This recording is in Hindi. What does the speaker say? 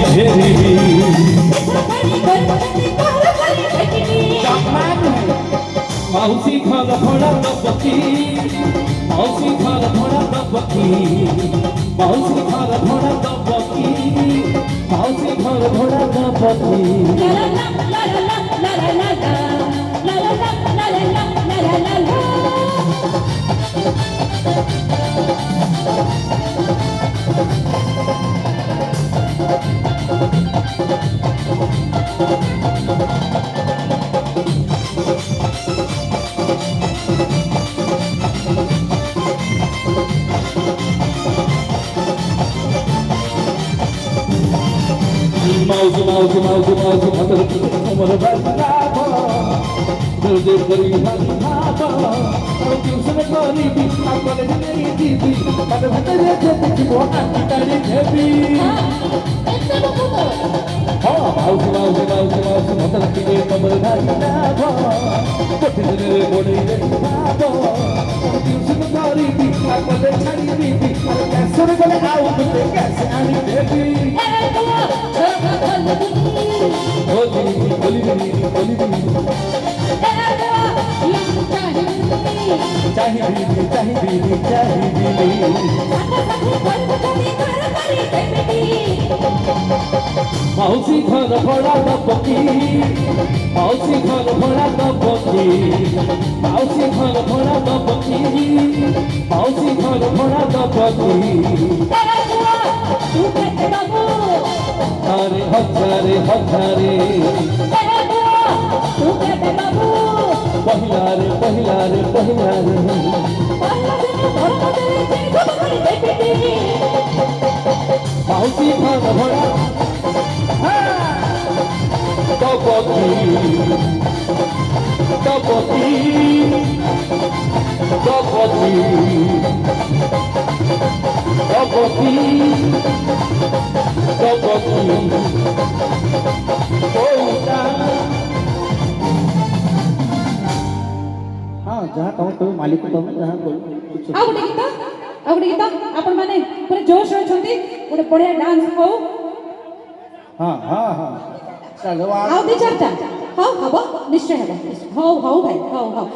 घेरिबी माउसी घर भड़ा दबकी माउसी घर भड़ा दबकी माउसी घर भड़ा दबकी माउसी घर भड़ा दबकी माउसी माउसी माउसी माउसी मतर उमर बरसा दिल दे करी हाथ और ट्यूशन करी भी कॉलेज नहीं दीदी पर भतर जब की वो आती तारी देवी हां माउसी माउसी माउसी माउसी मतर की कमर धारी कोठी दिले गोड़ी रे ट्यूशन करी भी कॉलेज छाड़ी दीदी पर कैसे बोले आओ तुझे कैसे आनी देवी माउसी घर भड़ा दबकी माउसी घर भड़ा दबकी माउसी घर भड़ा दबकी माउसी घर भड़ा दबकी हजारे हजारे हजारे पहिला रे पहिला रे पहिला रे माउसी घर भड़ा दबकी दबकी दबकी दबकी हाँ जहाँ कहूँ तो मालिक कहूँ जहाँ ଆଉ ଗୋଟେ ଗୀତ ଆପଣ ମାନେ ପୁରା ଜୋଶ ଅଛନ୍ତି ଗୋଟେ ବଢିଆ ଡାନ୍ସ ହଉ हाँ हाँ हाँ चलो ଆଉ ଦି ଚାରିଟା ହଉ ହବ ନିଶ୍ଚୟ ହବ ହଉ ହଉ ଭାଇ ହଉ ହଉ